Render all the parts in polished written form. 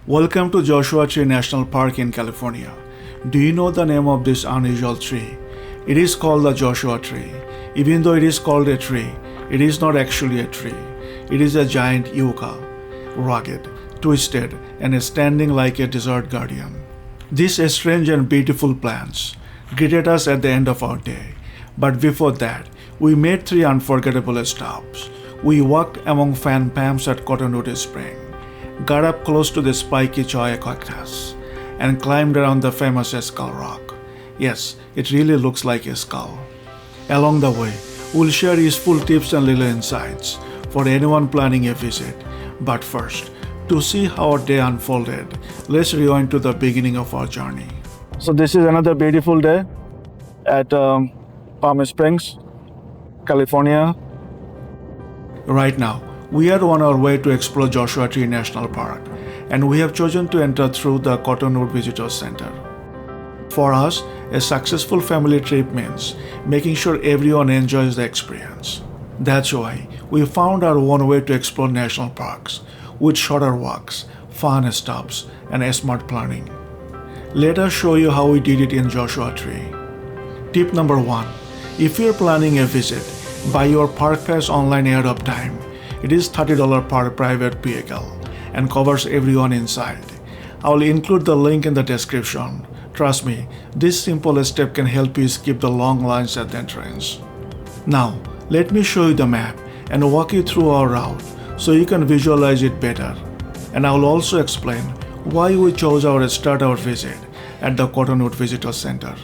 Welcome to Joshua Tree National Park in California. Do you know the name of this unusual tree? It is called the Joshua tree. Even though it is called a tree, it is not actually a tree. It is a giant yucca, rugged, twisted, and standing like a desert guardian. These strange and beautiful plants greeted us at the end of our day. But before that, we made 3 unforgettable stops. We walked among fan palms at Cottonwood Spring, got up close to the spiky Cholla cactus, and climbed around the famous skull rock. Yes, it really looks like a skull. Along the way, we'll share useful tips and little insights for anyone planning a visit. But first, to see how our day unfolded, let's rewind to the beginning of our journey. So this is another beautiful day at Palm Springs, California. Right now, we are on our way to explore Joshua Tree National Park, and we have chosen to enter through the Cottonwood Visitor Center. For us, a successful family trip means making sure everyone enjoys the experience. That's why we found our own way to explore national parks, with shorter walks, fun stops, and smart planning. Let us show you how we did it in Joshua Tree. Tip number 1. If you're planning a visit, buy your park pass online ahead of time. It is $30 per private vehicle and covers everyone inside. I will include the link in the description. Trust me, this simple step can help you skip the long lines at the entrance. Now, let me show you the map and walk you through our route so you can visualize it better. And I will also explain why we chose to start our visit at the Cottonwood Visitor Center.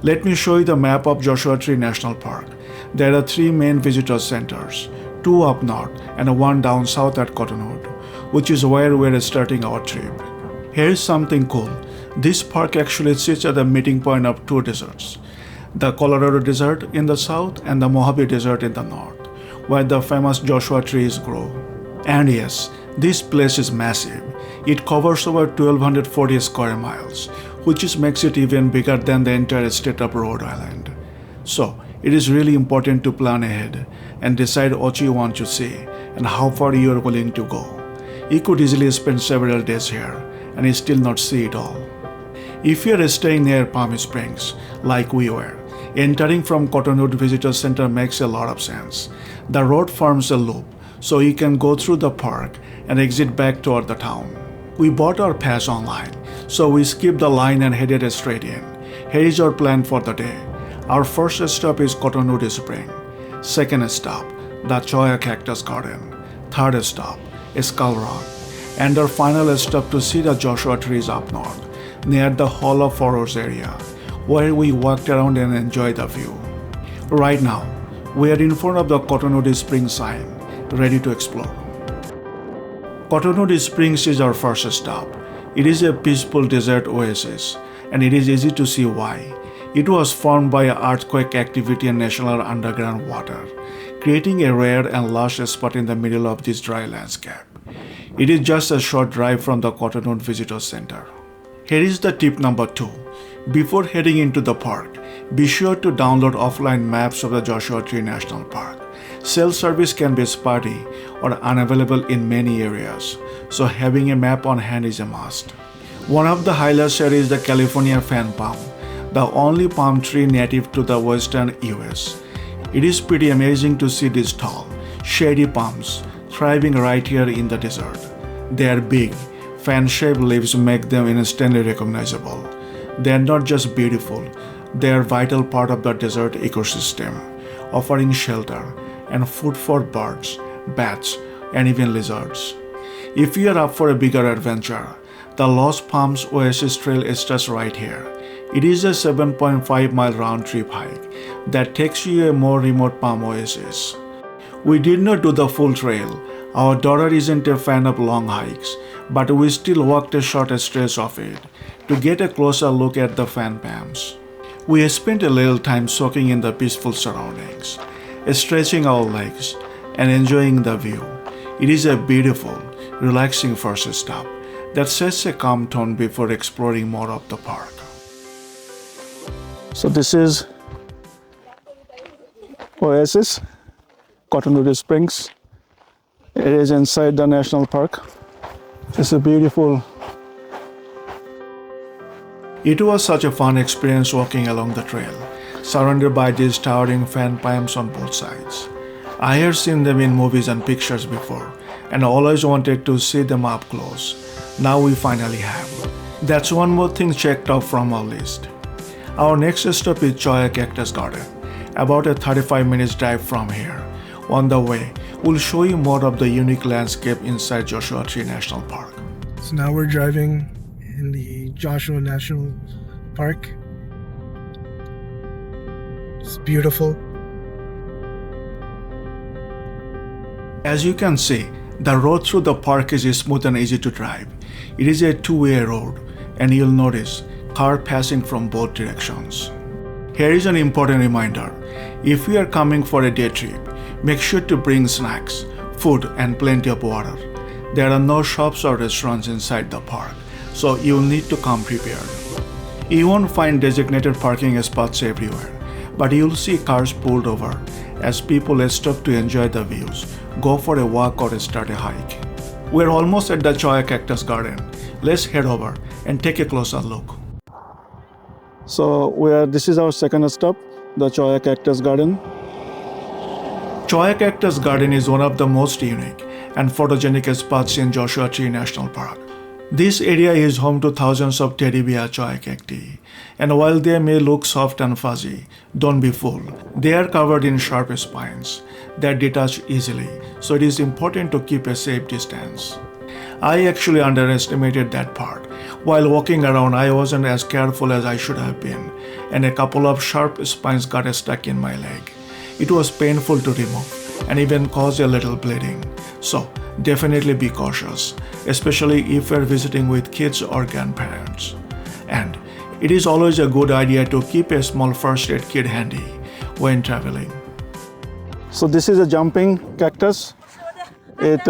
Let me show you the map of Joshua Tree National Park. There are 3 main visitor centers, 2 up north and 1 down south at Cottonwood, which is where we're starting our trip. Here's something cool. This park actually sits at the meeting point of 2 deserts, the Colorado Desert in the south and the Mojave Desert in the north, where the famous Joshua trees grow. And yes, this place is massive. It covers over 1,240 square miles, which makes it even bigger than the entire state of Rhode Island. So, it is really important to plan ahead and decide what you want to see and how far you are willing to go. You could easily spend several days here and still not see it all. If you are staying near Palm Springs, like we were, entering from Cottonwood Visitor Center makes a lot of sense. The road forms a loop, so you can go through the park and exit back toward the town. We bought our pass online, so we skipped the line and headed straight in. Here is our plan for the day. Our first stop is Cottonwood Spring. Second stop, the Cholla Cactus Garden. Third stop, Skull Rock. And our final stop to see the Joshua trees up north, near the Hall of Horrors area, where we walked around and enjoyed the view. Right now, we are in front of the Cottonwood Spring sign, ready to explore. Cottonwood Springs is our first stop. It is a peaceful desert oasis, and it is easy to see why. It was formed by earthquake activity and natural underground water, creating a rare and lush spot in the middle of this dry landscape. It is just a short drive from the Cottonwood Visitor Center. Here is the tip number 2. Before heading into the park, be sure to download offline maps of the Joshua Tree National Park. Cell service can be spotty or unavailable in many areas, so having a map on hand is a must. One of the highlights here is the California fan palm, the only palm tree native to the western US. It is pretty amazing to see these tall, shady palms thriving right here in the desert. Their big, fan-shaped leaves make them instantly recognizable. They are not just beautiful, they are a vital part of the desert ecosystem, offering shelter and food for birds, bats, and even lizards. If you are up for a bigger adventure, the Lost Palms Oasis Trail starts right here. It is a 7.5-mile round-trip hike that takes you to a more remote palm oasis. We did not do the full trail. Our daughter isn't a fan of long hikes, but we still walked a short stretch of it to get a closer look at the fan palms. We spent a little time soaking in the peaceful surroundings, stretching our legs, and enjoying the view. It is a beautiful, relaxing first stop that sets a calm tone before exploring more of the park. So this is Oasis, Cottonwood Springs. It is inside the national park. It's a beautiful It was such a fun experience walking along the trail, surrounded by these towering fan palms on both sides. I had seen them in movies and pictures before, and always wanted to see them up close. Now we finally have. That's one more thing checked off from our list. Our next stop is Cholla Cactus Garden, about a 35 minutes drive from here. On the way, we'll show you more of the unique landscape inside Joshua Tree National Park. So now we're driving in the Joshua National Park. It's beautiful. As you can see, the road through the park is smooth and easy to drive. It is a two-way road, and you'll notice cars passing from both directions. Here is an important reminder. If you are coming for a day trip, make sure to bring snacks, food, and plenty of water. There are no shops or restaurants inside the park, so you'll need to come prepared. You won't find designated parking spots everywhere, but you'll see cars pulled over as people stop to enjoy the views, go for a walk, or start a hike. We're almost at the Cholla Cactus Garden. Let's head over and take a closer look. So this is our second stop, the Cholla Cactus Garden. Cholla Cactus Garden is one of the most unique and photogenic spots in Joshua Tree National Park. This area is home to thousands of teddy bear Cholla cacti, and while they may look soft and fuzzy, don't be fooled. They are covered in sharp spines that detach easily, so it is important to keep a safe distance. I actually underestimated that part. While walking around, I wasn't as careful as I should have been, and a couple of sharp spines got stuck in my leg. It was painful to remove and even caused a little bleeding. So definitely be cautious, especially if you're visiting with kids or grandparents. And it is always a good idea to keep a small first aid kit handy when traveling. So this is a jumping cactus. It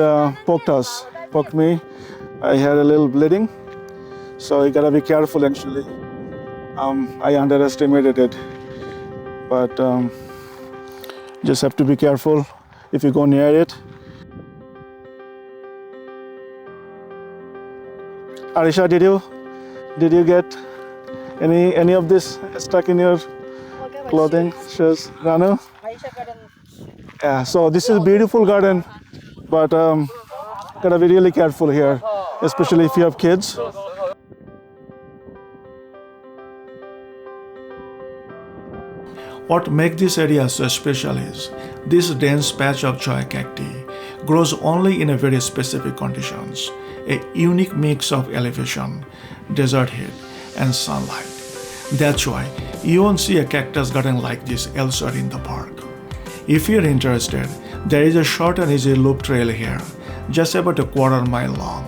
poked me. I had a little bleeding. So you gotta be careful actually. I underestimated it. But just have to be careful if you go near it. Arisha, did you get any of this stuck in your clothing, shoes? Ranu? Yeah, so this is a beautiful garden, but gotta be really careful here, especially if you have kids. What makes this area so special is this dense patch of Cholla cacti grows only in a very specific conditions, a unique mix of elevation, desert heat, and sunlight. That's why you won't see a cactus garden like this elsewhere in the park. If you're interested, there is a short and easy loop trail here, just about a quarter-mile long.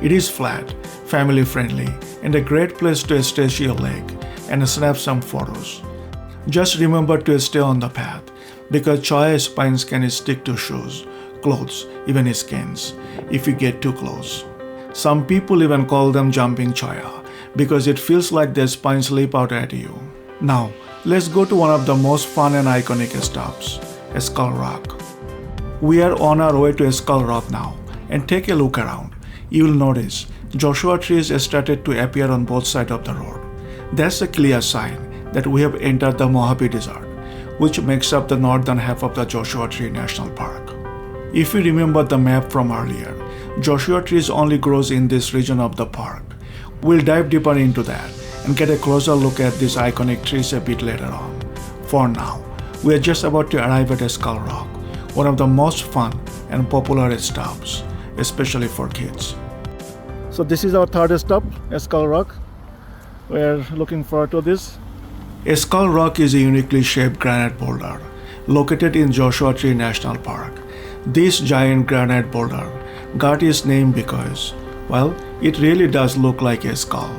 It is flat, family-friendly, and a great place to stretch your leg and snap some photos. Just remember to stay on the path, because Cholla spines can stick to shoes, clothes, even skins, if you get too close. Some people even call them jumping Cholla, because it feels like their spines leap out at you. Now, let's go to one of the most fun and iconic stops, Skull Rock. We are on our way to Skull Rock now, and take a look around. You will notice Joshua trees started to appear on both sides of the road. That's a clear sign that we have entered the Mojave Desert, which makes up the northern half of the Joshua Tree National Park. If you remember the map from earlier, Joshua trees only grows in this region of the park. We'll dive deeper into that and get a closer look at these iconic trees a bit later on. For now, we are just about to arrive at Skull Rock, one of the most fun and popular stops, especially for kids. So this is our third stop, Skull Rock. We're looking forward to this. Skull Rock is a uniquely shaped granite boulder located in Joshua Tree National Park. This giant granite boulder got its name because, well, it really does look like a skull.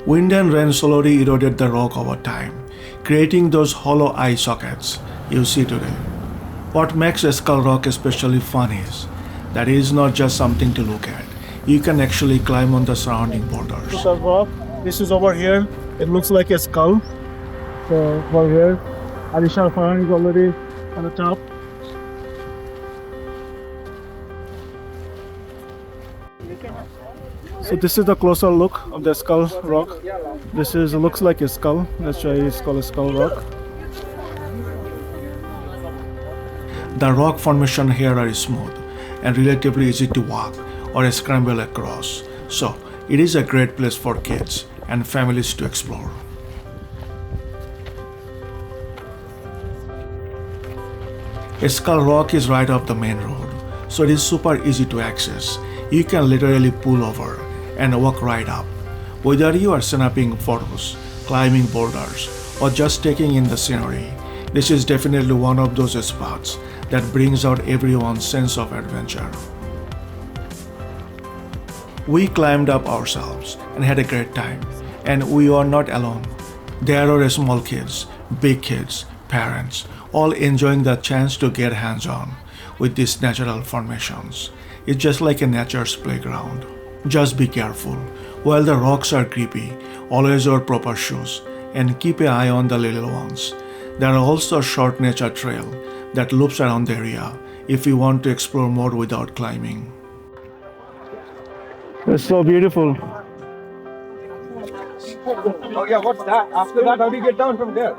Wind and rain slowly eroded the rock over time, creating those hollow eye sockets you see today. What makes Skull Rock especially fun is that it is not just something to look at. You can actually climb on the surrounding boulders. This is over here. It looks like a skull. So over here, Alisha Farhan is already on the top. So this is the closer look of the skull rock. This is looks like a skull. That's why it's called a skull rock. The rock formation here are smooth and relatively easy to walk or scramble across. So it is a great place for kids and families to explore. Skull Rock is right off the main road, so it is super easy to access. You can literally pull over and walk right up. Whether you are snapping photos, climbing boulders, or just taking in the scenery, this is definitely one of those spots that brings out everyone's sense of adventure. We climbed up ourselves and had a great time, and we are not alone. There are small kids, big kids, parents, all enjoying the chance to get hands-on with these natural formations. It's just like a nature's playground. Just be careful. While the rocks are creepy, always wear proper shoes and keep an eye on the little ones. There are also a short nature trail that loops around the area if you want to explore more without climbing. It's so beautiful. Oh yeah, what's that? After that, how do you get down from there?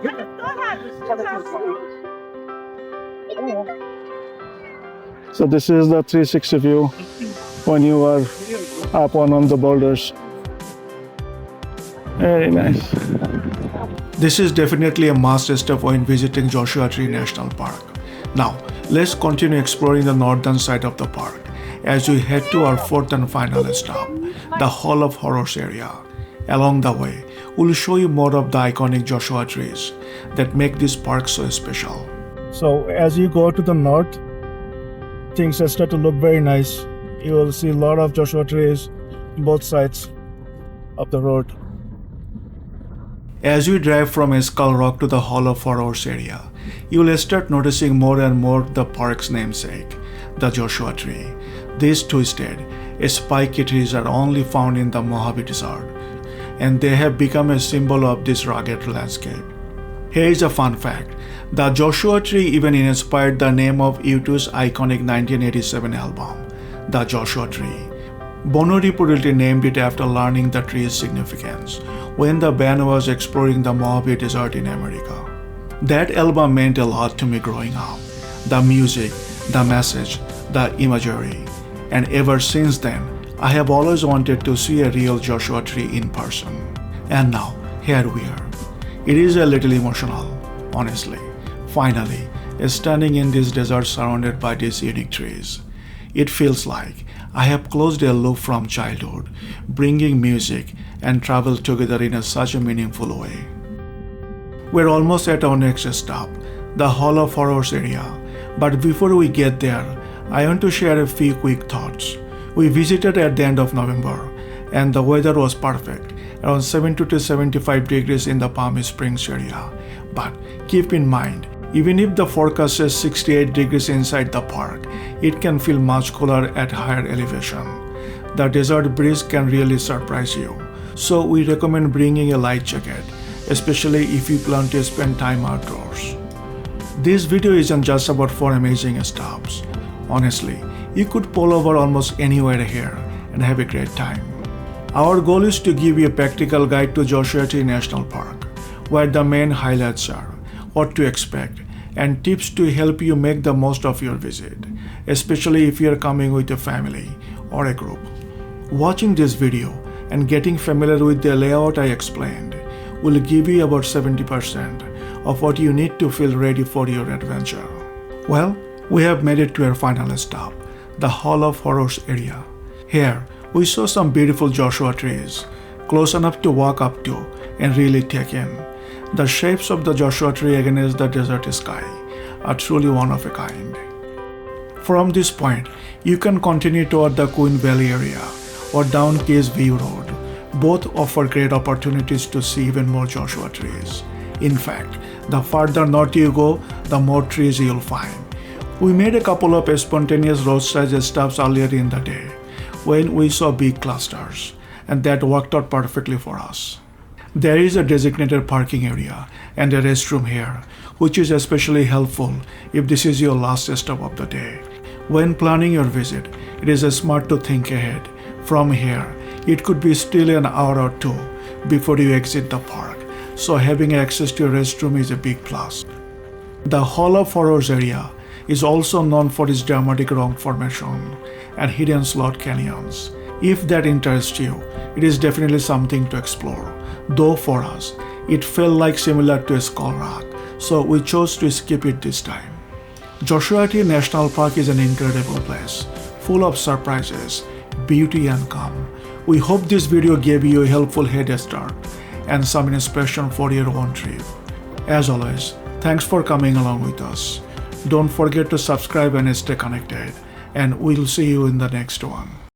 So this is the 360 view when you are up on the boulders. Very nice. This is definitely a must stop when visiting Joshua Tree National Park. Now, let's continue exploring the northern side of the park as we head to our fourth and final stop, the Hall of Horrors area. Along the way, we'll show you more of the iconic Joshua trees that make this park so special. So as you go to the north, things start to look very nice. You will see a lot of Joshua trees both sides of the road. As you drive from Skull Rock to the Hall of Horrors area, you will start noticing more and more the park's namesake, the Joshua tree. These twisted, spiky trees are only found in the Mojave Desert, and they have become a symbol of this rugged landscape. Here is a fun fact. The Joshua tree even inspired the name of U2's iconic 1987 album, The Joshua Tree. Bono reportedly named it after learning the tree's significance when the band was exploring the Mojave Desert in America. That album meant a lot to me growing up. The music, the message, the imagery. And ever since then, I have always wanted to see a real Joshua tree in person. And now, here we are. It is a little emotional, honestly. Finally, standing in this desert surrounded by these unique trees. It feels like I have closed a loop from childhood, bringing music and travel together in such a meaningful way. We're almost at our next stop, the Hall of Horrors area. But before we get there, I want to share a few quick thoughts. We visited at the end of November, and the weather was perfect, around 70 to 75 degrees in the Palm Springs area. But keep in mind, even if the forecast says 68 degrees inside the park, it can feel much cooler at higher elevation. The desert breeze can really surprise you, so we recommend bringing a light jacket, especially if you plan to spend time outdoors. This video isn't just about 4 amazing stops. Honestly, you could pull over almost anywhere here and have a great time. Our goal is to give you a practical guide to Joshua Tree National Park, where the main highlights are, what to expect, and tips to help you make the most of your visit, especially if you are coming with a family or a group. Watching this video and getting familiar with the layout I explained will give you about 70% of what you need to feel ready for your adventure. Well, we have made it to our final stop, the Hall of Horrors area. Here, we saw some beautiful Joshua trees, close enough to walk up to and really take in. The shapes of the Joshua tree against the desert sky are truly one of a kind. From this point, you can continue toward the Queen Valley area or down Case View Road. Both offer great opportunities to see even more Joshua trees. In fact, the farther north you go, the more trees you'll find. We made a couple of spontaneous roadside stops earlier in the day when we saw big clusters, and that worked out perfectly for us. There is a designated parking area and a restroom here, which is especially helpful if this is your last stop of the day. When planning your visit, it is smart to think ahead. From here, It could be still an hour or two before you exit the park, so having access to a restroom is a big plus. The Hall of Horrors area is also known for its dramatic rock formation and hidden slot canyons. If that interests you, it is definitely something to explore. Though for us, it felt like similar to a skull rock, so we chose to skip it this time. Joshua Tree National Park is an incredible place, full of surprises, beauty and calm. We hope this video gave you a helpful head start and some inspiration for your own trip. As always, thanks for coming along with us. Don't forget to subscribe and stay connected, and we'll see you in the next one.